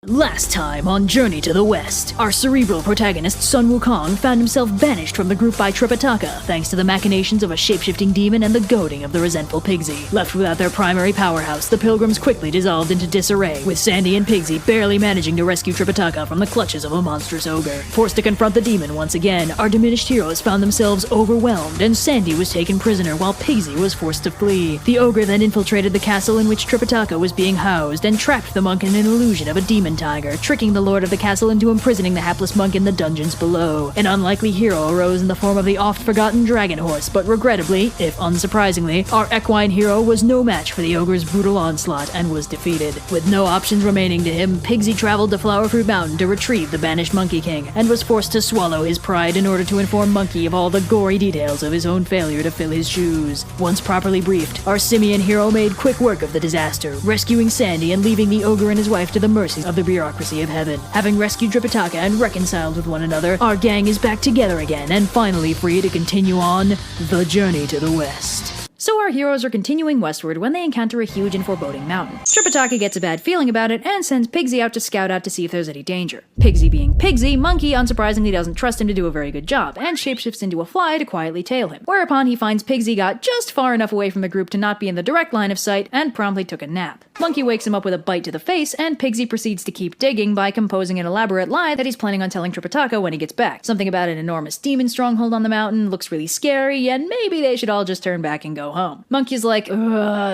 Last time on Journey to the West, our cerebral protagonist Sun Wukong found himself banished from the group by Tripitaka thanks to the machinations of a shape-shifting demon and the goading of the resentful Pigsy. Left without their primary powerhouse, the pilgrims quickly dissolved into disarray, with Sandy and Pigsy barely managing to rescue Tripitaka from the clutches of a monstrous ogre. Forced to confront the demon once again, our diminished heroes found themselves overwhelmed, and Sandy was taken prisoner while Pigsy was forced to flee. The ogre then infiltrated the castle in which Tripitaka was being housed and trapped the monk in an illusion of a demon tiger, tricking the lord of the castle into imprisoning the hapless monk in the dungeons below. An unlikely hero arose in the form of the oft-forgotten dragon horse, but regrettably, if unsurprisingly, our equine hero was no match for the ogre's brutal onslaught and was defeated. With no options remaining to him, Pigsy traveled to Flowerfruit Mountain to retrieve the banished Monkey King, and was forced to swallow his pride in order to inform Monkey of all the gory details of his own failure to fill his shoes. Once properly briefed, our simian hero made quick work of the disaster, rescuing Sandy and leaving the ogre and his wife to the mercies of the bureaucracy of heaven. Having rescued Tripitaka and reconciled with one another, our gang is back together again and finally free to continue on the journey to the West. So our heroes are continuing westward when they encounter a huge and foreboding mountain. Tripitaka gets a bad feeling about it and sends Pigsy out to scout out to see if there's any danger. Pigsy being Pigsy, Monkey unsurprisingly doesn't trust him to do a very good job, and shapeshifts into a fly to quietly tail him. Whereupon he finds Pigsy got just far enough away from the group to not be in the direct line of sight and promptly took a nap. Monkey wakes him up with a bite to the face, and Pigsy proceeds to keep digging by composing an elaborate lie that he's planning on telling Tripitaka when he gets back. Something about an enormous demon stronghold on the mountain, looks really scary, and maybe they should all just turn back and go home. Monkey's like,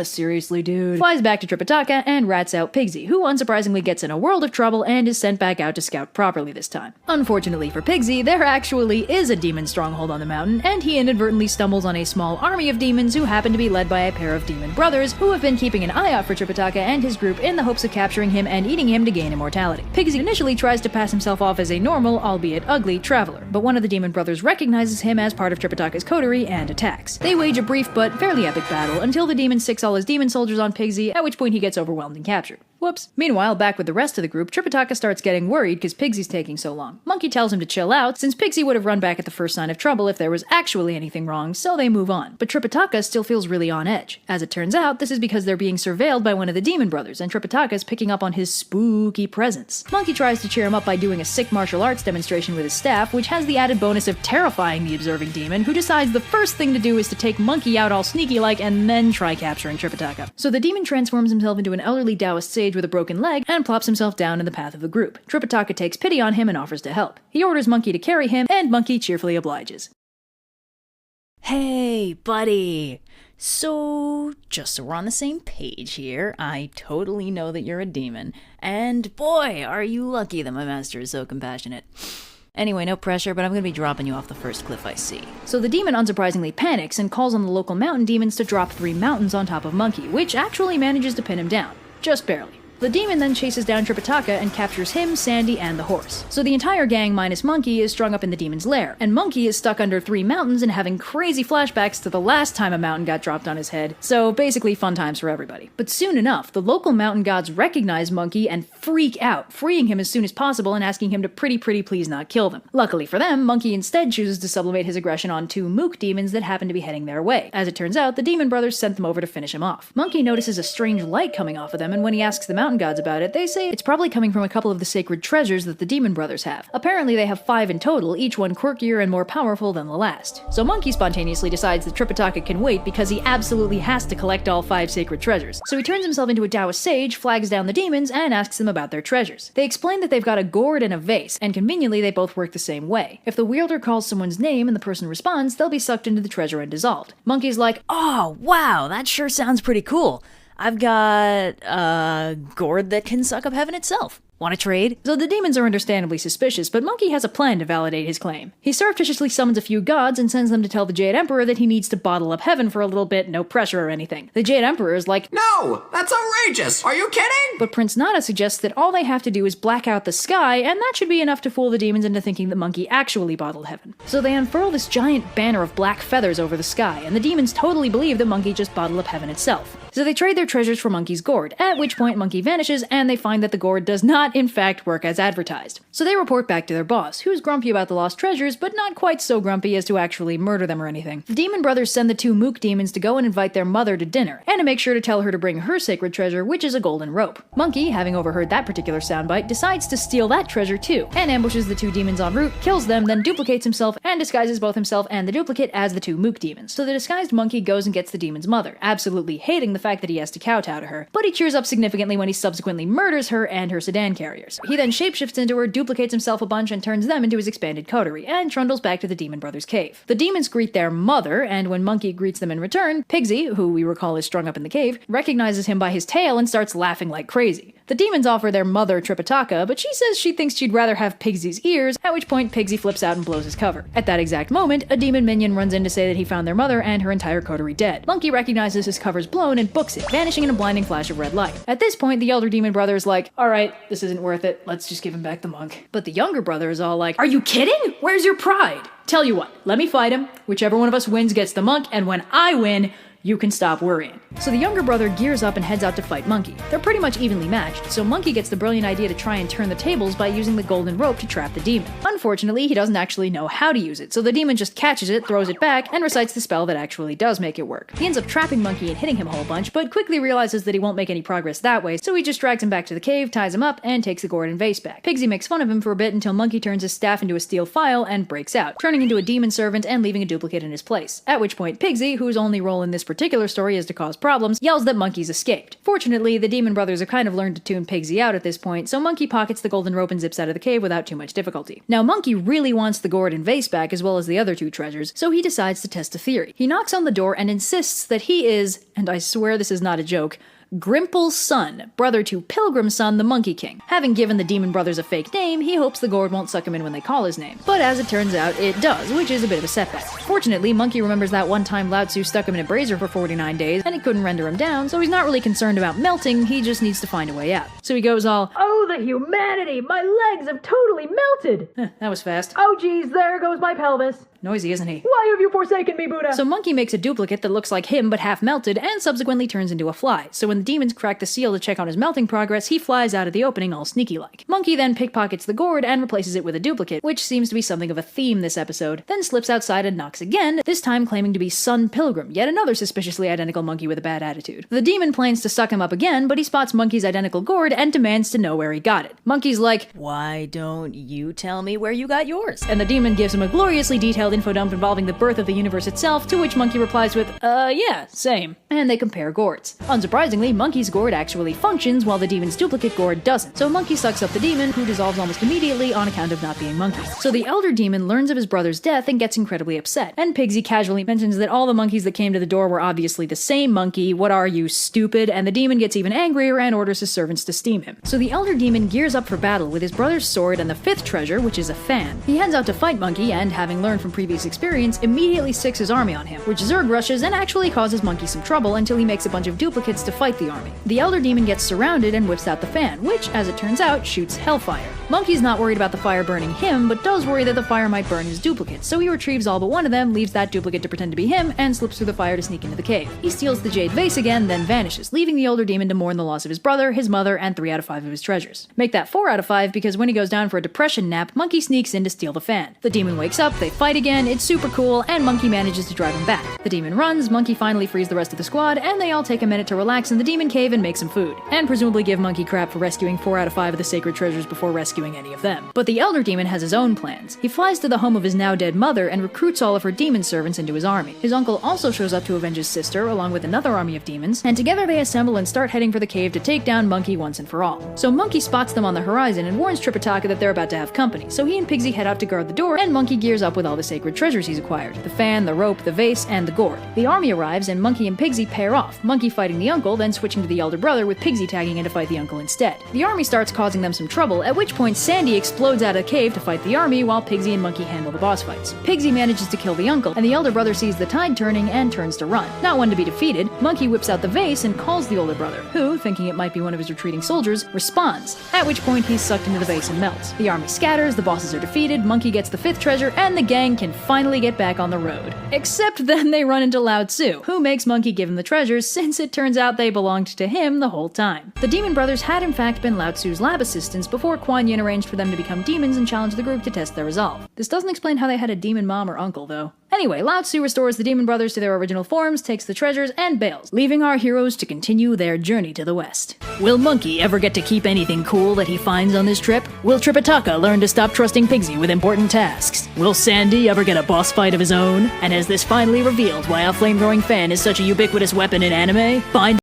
seriously, dude. Flies back to Tripitaka and rats out Pigsy, who unsurprisingly gets in a world of trouble and is sent back out to scout properly this time. Unfortunately for Pigsy, there actually is a demon stronghold on the mountain, and he inadvertently stumbles on a small army of demons who happen to be led by a pair of demon brothers who have been keeping an eye out for Tripitaka and his group in the hopes of capturing him and eating him to gain immortality. Pigsy initially tries to pass himself off as a normal, albeit ugly, traveler, but one of the demon brothers recognizes him as part of Tripitaka's coterie and attacks. They wage a brief but fairly epic battle until the demon sicks all his demon soldiers on Pigsy, at which point he gets overwhelmed and captured. Whoops. Meanwhile, back with the rest of the group, Tripitaka starts getting worried because Pigsy's taking so long. Monkey tells him to chill out, since Pigsy would have run back at the first sign of trouble if there was actually anything wrong, so they move on. But Tripitaka still feels really on edge. As it turns out, this is because they're being surveilled by one of the demon brothers, and Tripitaka's picking up on his spooky presence. Monkey tries to cheer him up by doing a sick martial arts demonstration with his staff, which has the added bonus of terrifying the observing demon, who decides the first thing to do is to take Monkey out all sneaky-like and then try capturing Tripitaka. So the demon transforms himself into an elderly Taoist sage with a broken leg and plops himself down in the path of the group. Tripitaka takes pity on him and offers to help. He orders Monkey to carry him, and Monkey cheerfully obliges. Hey, buddy! So, just so we're on the same page here, I totally know that you're a demon, and boy, are you lucky that my master is so compassionate. Anyway, no pressure, but I'm gonna be dropping you off the first cliff I see. So the demon unsurprisingly panics and calls on the local mountain demons to drop 3 mountains on top of Monkey, which actually manages to pin him down. Just barely. The demon then chases down Tripitaka and captures him, Sandy, and the horse. So the entire gang minus Monkey is strung up in the demon's lair, and Monkey is stuck under 3 mountains and having crazy flashbacks to the last time a mountain got dropped on his head, so basically fun times for everybody. But soon enough, the local mountain gods recognize Monkey and freak out, freeing him as soon as possible and asking him to pretty please not kill them. Luckily for them, Monkey instead chooses to sublimate his aggression on 2 mook demons that happen to be heading their way. As it turns out, the demon brothers sent them over to finish him off. Monkey notices a strange light coming off of them, and when he asks the mountain gods about it, they say it's probably coming from a couple of the sacred treasures that the demon brothers have. Apparently they have 5 in total, each one quirkier and more powerful than the last. So Monkey spontaneously decides that Tripitaka can wait because he absolutely has to collect all 5 sacred treasures. So he turns himself into a Taoist sage, flags down the demons, and asks them about their treasures. They explain that they've got a gourd and a vase, and conveniently they both work the same way. If the wielder calls someone's name and the person responds, they'll be sucked into the treasure and dissolved. Monkey's like, oh wow, that sure sounds pretty cool. I've got a gourd that can suck up heaven itself. Want to trade? So the demons are understandably suspicious, but Monkey has a plan to validate his claim. He surreptitiously summons a few gods and sends them to tell the Jade Emperor that he needs to bottle up heaven for a little bit, no pressure or anything. The Jade Emperor is like, no, that's outrageous! Are you kidding? But Prince Nada suggests that all they have to do is black out the sky, and that should be enough to fool the demons into thinking that Monkey actually bottled heaven. So they unfurl this giant banner of black feathers over the sky, and the demons totally believe that Monkey just bottled up heaven itself. So they trade their treasures for Monkey's gourd, at which point Monkey vanishes and they find that the gourd does not in fact work as advertised. So they report back to their boss, who's grumpy about the lost treasures, but not quite so grumpy as to actually murder them or anything. The demon brothers send the two mook demons to go and invite their mother to dinner, and to make sure to tell her to bring her sacred treasure, which is a golden rope. Monkey, having overheard that particular soundbite, decides to steal that treasure too, and ambushes the two demons en route, kills them, then duplicates himself and disguises both himself and the duplicate as the two mook demons. So the disguised monkey goes and gets the demon's mother, absolutely hating the fact that he has to kowtow to her, but he cheers up significantly when he subsequently murders her and her sedan carriers. He then shapeshifts into her, duplicates himself a bunch, and turns them into his expanded coterie, and trundles back to the demon brothers' cave. The demons greet their mother, and when Monkey greets them in return, Pigsy, who we recall is strung up in the cave, recognizes him by his tail and starts laughing like crazy. The demons offer their mother Tripitaka, but she says she thinks she'd rather have Pigsy's ears, at which point Pigsy flips out and blows his cover. At that exact moment, a demon minion runs in to say that he found their mother and her entire coterie dead. Monkey recognizes his cover's blown and books it, vanishing in a blinding flash of red light. At this point, the elder demon brother is like, alright, this isn't worth it, let's just give him back the monk. But the younger brother is all like, are you kidding? Where's your pride? Tell you what, let me fight him, whichever one of us wins gets the monk, and when I win, you can stop worrying. So the younger brother gears up and heads out to fight Monkey. They're pretty much evenly matched, so Monkey gets the brilliant idea to try and turn the tables by using the golden rope to trap the demon. Unfortunately, he doesn't actually know how to use it, so the demon just catches it, throws it back, and recites the spell that actually does make it work. He ends up trapping Monkey and hitting him a whole bunch, but quickly realizes that he won't make any progress that way, so he just drags him back to the cave, ties him up, and takes the gourd and vase back. Pigsy makes fun of him for a bit until Monkey turns his staff into a steel file and breaks out, turning into a demon servant and leaving a duplicate in his place. At which point Pigsy, whose only role in this particular story is to cause problems, yells that Monkey's escaped. Fortunately, the demon brothers have kind of learned to tune Pigsy out at this point, so Monkey pockets the golden rope and zips out of the cave without too much difficulty. Now Monkey really wants the gourd and vase back as well as the other two treasures, so he decides to test a theory. He knocks on the door and insists that he is, and I swear this is not a joke, Grimple's son, brother to Pilgrim's son, the Monkey King. Having given the demon brothers a fake name, he hopes the gourd won't suck him in when they call his name. But as it turns out, it does, which is a bit of a setback. Fortunately, Monkey remembers that one time Lao Tzu stuck him in a brazier for 49 days, and it couldn't render him down, so he's not really concerned about melting, he just needs to find a way out. So he goes all, "Oh, the humanity! My legs have totally melted!" That was fast. "Oh geez, there goes my pelvis." Noisy, isn't he? "Why have you forsaken me, Buddha?" So Monkey makes a duplicate that looks like him but half melted and subsequently turns into a fly. So when the demons crack the seal to check on his melting progress, he flies out of the opening all sneaky-like. Monkey then pickpockets the gourd and replaces it with a duplicate, which seems to be something of a theme this episode, then slips outside and knocks again, this time claiming to be Son Pilgrim, yet another suspiciously identical monkey with a bad attitude. The demon plans to suck him up again, but he spots Monkey's identical gourd and demands to know where he got it. Monkey's like, "Why don't you tell me where you got yours?" And the demon gives him a gloriously detailed info dump involving the birth of the universe itself, to which Monkey replies with, yeah, same. And they compare gourds. Unsurprisingly, Monkey's gourd actually functions while the demon's duplicate gourd doesn't. So Monkey sucks up the demon, who dissolves almost immediately on account of not being Monkey. So the elder demon learns of his brother's death and gets incredibly upset. And Pigsy casually mentions that all the monkeys that came to the door were obviously the same monkey. What are you, stupid? And the demon gets even angrier and orders his servants to steam him. So the elder demon gears up for battle with his brother's sword and the fifth treasure, which is a fan. He heads out to fight Monkey and, having learned from previous experience, immediately sicks his army on him, which Zurg rushes and actually causes Monkey some trouble until he makes a bunch of duplicates to fight the army. The elder demon gets surrounded and whips out the fan, which, as it turns out, shoots hellfire. Monkey's not worried about the fire burning him, but does worry that the fire might burn his duplicates, so he retrieves all but one of them, leaves that duplicate to pretend to be him, and slips through the fire to sneak into the cave. He steals the jade vase again, then vanishes, leaving the elder demon to mourn the loss of his brother, his mother, and 3 out of 5 of his treasures. Make that 4 out of 5 because when he goes down for a depression nap, Monkey sneaks in to steal the fan. The demon wakes up, they fight again, it's super cool, and Monkey manages to drive him back. The demon runs, Monkey finally frees the rest of the squad, and they all take a minute to relax in the demon cave and make some food, and presumably give Monkey crap for rescuing 4 out of 5 of the sacred treasures before rescuing any of them. But the elder demon has his own plans. He flies to the home of his now dead mother and recruits all of her demon servants into his army. His uncle also shows up to avenge his sister, along with another army of demons, and together they assemble and start heading for the cave to take down Monkey once and for all. So Monkey spots them on the horizon and warns Tripitaka that they're about to have company, so he and Pigsy head out to guard the door, and Monkey gears up with all the sacred treasures he's acquired: the fan, the rope, the vase, and the gourd. The army arrives, and Monkey and Pigsy pair off, Monkey fighting the uncle, then switching to the elder brother, with Pigsy tagging in to fight the uncle instead. The army starts causing them some trouble, at which point Sandy explodes out of the cave to fight the army, while Pigsy and Monkey handle the boss fights. Pigsy manages to kill the uncle, and the elder brother sees the tide turning and turns to run. Not one to be defeated, Monkey whips out the vase and calls the older brother, who, thinking it might be one of his retreating soldiers, responds, at which point he's sucked into the vase and melts. The army scatters, the bosses are defeated, Monkey gets the 5th treasure, and the gang can finally get back on the road. Except then they run into Lao Tzu, who makes Monkey give him the treasures since it turns out they belonged to him the whole time. The demon brothers had in fact been Lao Tzu's lab assistants before Kuan Yin arranged for them to become demons and challenge the group to test their resolve. This doesn't explain how they had a demon mom or uncle, though. Anyway, Lao Tzu restores the demon brothers to their original forms, takes the treasures, and bails, leaving our heroes to continue their journey to the west. Will Monkey ever get to keep anything cool that he finds on this trip? Will Tripitaka learn to stop trusting Pigsy with important tasks? Will Sandy ever get a boss fight of his own? And has this finally revealed why a flame-throwing fan is such a ubiquitous weapon in anime? Find